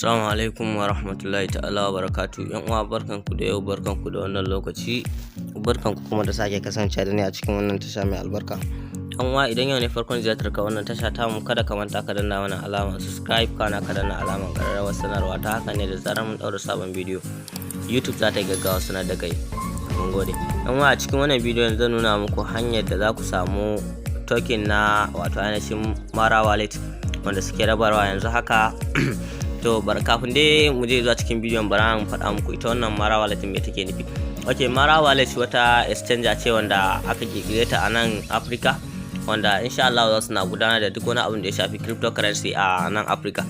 Assalamu alaikum wa rahmatullahi ta'ala wa barakatu. Yan uwa barkanku da yau, barkanku da wannan lokaci, barkanku kuma da sake kasancewa da ni a cikin wannan tasha mai albarka. Yan uwa idan yau ne farkon ziyartar ka wannan tasha ta mu, kada ka manta ka danna wannan alamar subscribe, kana ka danna alamar kararrawar sanarwa. Ta haka ne da zarar mun daura sabon bidiyo YouTube za ta yi gaggawa sanar da kai. Mun gode. Yan uwa a cikin wannan bidiyon zan nuna muku hanyar da za ku samu token na wato ainihin Mara wallet wanda suke rabarwa yanzu haka. To kafin dai mu je zuwa cikin bidiyon bara mu faɗa muku ita wannan Mara wallet me take nufi. Okay, Mara wallet wata exchange ce wanda aka kirkire ta a nan Africa, wanda insha Allah za su na gudanar da duk wani abin da ya shafi cryptocurrency a nan Africa.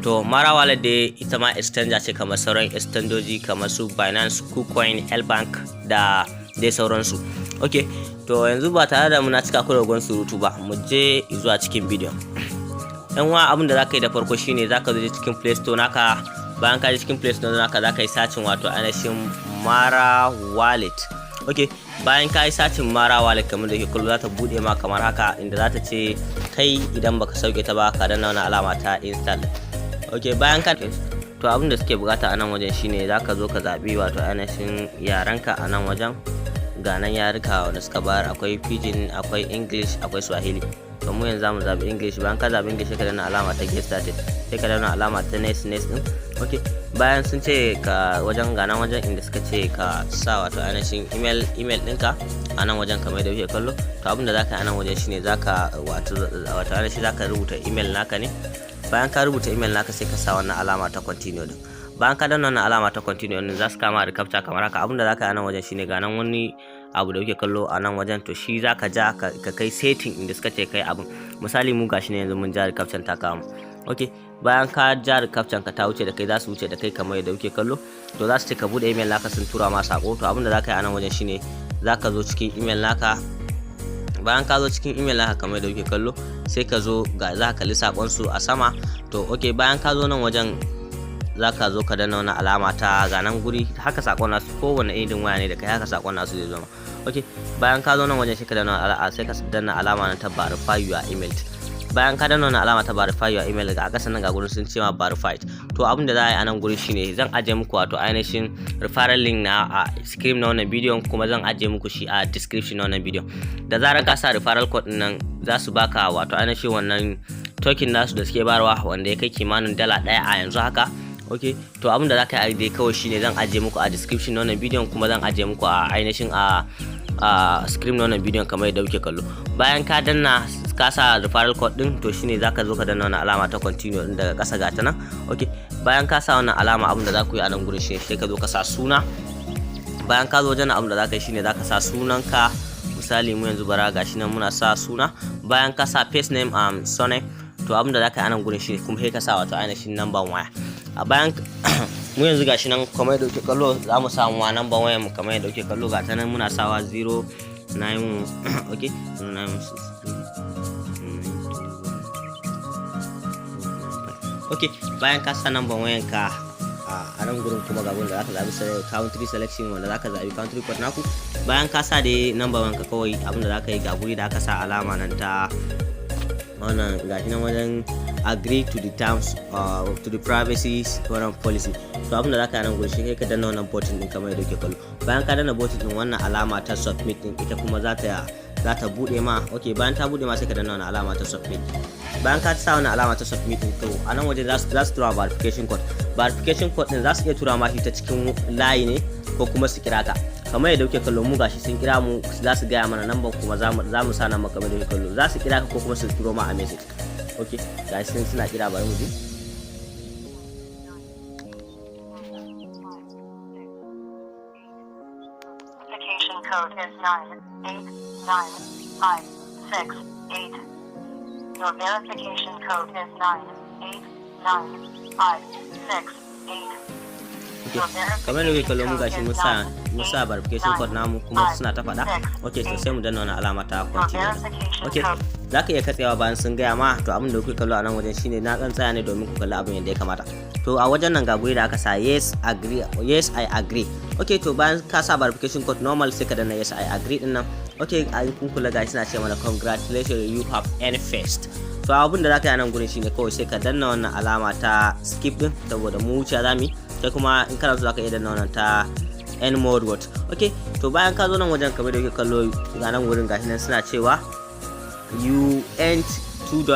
To Mara wallet dai ita ma exchange ce kamar sauran exchangeoji kamar su Binance, KuCoin, L-Bank da dai sauransu. Okay, to yanzu ba tare da muna cika ku da gon surutu ba, mu je zuwa cikin bidiyon. Yan wa abin da zaka yi da farko shine zaka zo cikin Play Store naka. Bayan ka je cikin Play Store naka zaka yi searching wato ainihin Mara wallet. Okay, bayan ka yi searching Mara wallet kamar da ke kullu za ta bude ma kamar haka, inda za ta ce kai idan baka sauke ta ba ka danna wannan alama ta install. Okay, bayan ka to abin da suke bukata a nan wajen shine zaka zo ka zabi wato ainihin yaranka a nan wajen. Ga nan yarika wanda suka bayar, akwai Pidgin, akwai English, akwai Swahili. To mu yanzu zamu zabi English. Bayan ka zabi English sai ka danna alama ta get started, sai ka danna alama ta next din. Okay, bayan sun ce ka wajen gana wajen inda suka ce ka sa wato ainihin email ɗinka a nan wajen kamar da kuke kallo. To abin da zaka yi a nan wajen shine zaka wato ainihin zaka rubuta email naka ne. Bayan ka rubuta email naka sai ka sa wannan alama ta continue din. Bayan ka danna wannan alama ta continue din za su kama da captcha kamar haka. Abin da zaka yi a nan wajen shine ga nan wani abu da kuke kallo a nan wajen, to shi zaka ja ka kai setting inda suka ce kai abin. Misali mu gashi ne yanzu mun ja captcha ta kama. Okay, bayan ka ja captcha ka ta wuce da kai, za su wuce da kai kamar yadda kuke kallo. To za su ce ka bude email naka sun tura ma sako. To abin da zaka yi a nan wajen shine zaka zo cikin email naka. Bayan ka zo cikin email naka kamar yadda kuke kallo, sai ka zo ga za ka kalli sakon su a sama. To okay, bayan ka zo nan wajen zaka zo ka danna wannan alama ta ganan guri, haka sakon nasu kowanne irin waya ne da kai haka sakon nasu zai zama. Okay, bayan ka zo nan wajen sai ka danna sai ka danna alama nan ta verify your email. Bayan ka danna wannan alama ta verify your email, ga aka sanan ga gurin sun ce ma verified. To abin da za a yi a nan guri shine zan ajiye muku wato ainihin referral link na a screen na wannan bidiyon, kuma zan ajiye muku shi a description na wannan bidiyon. Da zarar ka sa referral code din nan za su baka wato ainihin wannan token nasu da suke barwa, wanda ya kai kimanin $1 a yanzu haka. Okay, to abin da za ka yi dai kawai shine zan ajiye muku a description na wannan bidiyon, kuma zan ajiye muku a ainihin a screen na wannan bidiyon kamar yadda kuke kallo. Bayan ka danna ka sa referral code din, to shine zaka zo ka danna wannan alama ta continue din daga ƙasa ga ta nan. Okay, bayan ka sa wannan alama abin da za ku yi a nan gurin shine sai ka zo ka sa suna. Bayan ka zo wajen abin da za ka yi shine za ka sa sunanka. Misali mu yanzu bara gashi nan muna sa suna. Bayan ka sa first name surname, to abin da za ka yi a nan gurin shine kuma sai ka sa wato ainihin number waya. A bayan mu yanzu gashi nan kamar yadda kuke kallo za mu samu wa number wayar mu kamar yadda kuke kallo ga ta nan muna sawa 091 okay 096 okay. Bayan ka sa number wayar ka a nan gurin kuma ga gurin da zaka zabi country selection wanda zaka zabi country code naku. Bayan ka sa dai number wayar ka, kawai abinda zaka yi ga guri da aka sa alama nan ta wannan gashi nan wajen agree to the terms to the privacy policy. To abin da zaka yi nan gurin shi kai ka danna wannan button din kamar yadda kuke kallo. Bayan ka danna button din, wannan alama ta submit din ita kuma za ta bude ma. Okay, bayan ta bude ma sai ka danna wannan alama ta submit. Bayan ka sa wannan alama ta submit din, to a nan waje za su tura verification code. Verification code din za su iya tura ma shi ta cikin layi ne ko kuma su kira ka kamar yadda kuke kallo. Mu gashi sun kira mu, za su gaya mana number, kuma za mu sa number kamar yadda kuke kallo. Za su kira ka ko kuma su turo ma a message. Okay, gashi suna kira, bari mu ji. Verification code is 9895688. Your verification code is 9895688. Kamar da kuke kallo mu gashi mun sa verification code namu kuma suna ta faɗa. Okay, so sai mu danna wannan alama ta continue. Okay. zaka iya katsewa bayan sun gaya ma. To abin da kuke kallo a nan wajen shine na dan tsaya ne domin ku kalli abin yadda ya kamata. To a wajen nan ga guri da aka sa yes I agree. Okay, to bayan ka sa verification code normal sai ka danna yes I agree din nan. Okay, a kun kula ga suna ce mana congratulations you have earned first. To abin da zaka yi a nan gurin shine kawai sai ka danna wannan alama ta skip din saboda mu wuce zamu, sai kuma in kana so zaka iya danna wannan ta end more word. Okay, to bayan ka zo nan wajen kamar da kuke kallo ga nan gurin gashi nan suna cewa you earned $2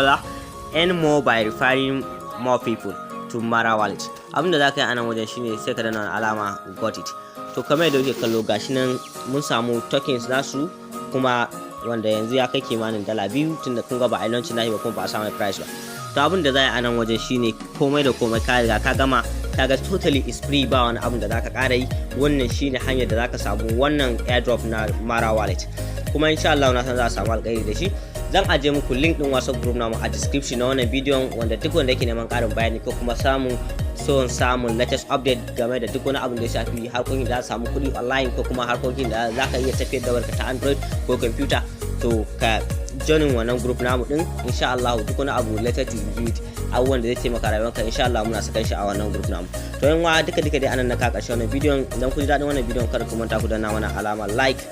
and more by referring more people to Mara wallet. Abinda zaka yi a nan wajen shine sai ka danna alama got it. To kamar da kuke kallo gashi nan mun samu tokens nasu kuma wanda yanzu ya kai kimanin $2 tunda kun ga ba a launch nashi ba kuma ba a samu price ba. To abinda za a yi a nan wajen shine komai da komai ka riga ka gama, kaga totally is free, ba wani abin da zaka ƙara yi. Wannan shine hanyar da zaka samu wannan airdrop na Mara wallet, kuma insha Allah na san za a samu alƙairi da shi. Zan aje muku link din WhatsApp group namu a description na wannan bidiyon, wanda duk wanda yake neman ƙarin bayani ko kuma samun latest update game da duk wani abin da ya shafi harkokin da za samu kuɗi online ko kuma harkokin da zaka iya tafiyar da warka ta Android ko computer, to ka joinin wannan group namu din. Insha Allah duk wani abu related to it, abubuwan da zai taimaka rayuwarka insha Allah muna saka shi a wannan group namu. To yan wa duka dai anan na ka ƙarshe wannan bidiyon. Idan kun ji daɗin wannan bidiyon kada ku manta ku danna mana alamar like.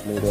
Mun gode.